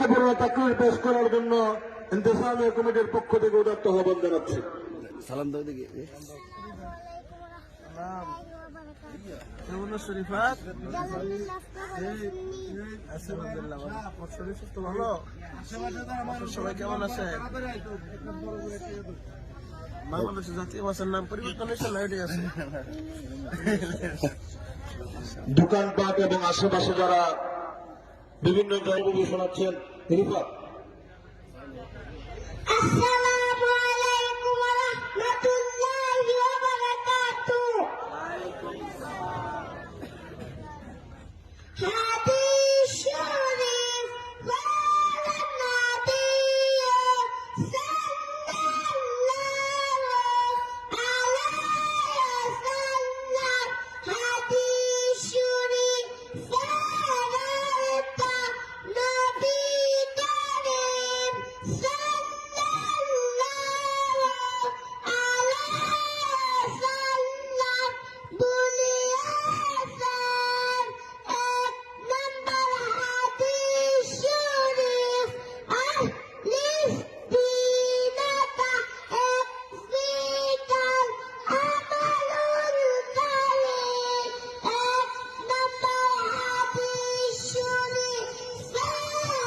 শান্তিপূর্ণ তাকরীর পেশ করার জন্য ইন্তেসামিয়া কমিটির পক্ষ থেকে উদাত্ত আহ্বান জানাচ্ছি। সালাম দাও দেখি। শরীফাত শরীফ তো ভালো। সবাই কেমন আছে? বাংলাদেশের জাতীয় মাছের নাম পরিবর্তন হয়েছে না? এটাই আছে। দোকানপাট এবং আশেপাশে যারা বিভিন্ন জায়গায় শোনাচ্ছেন রিফাত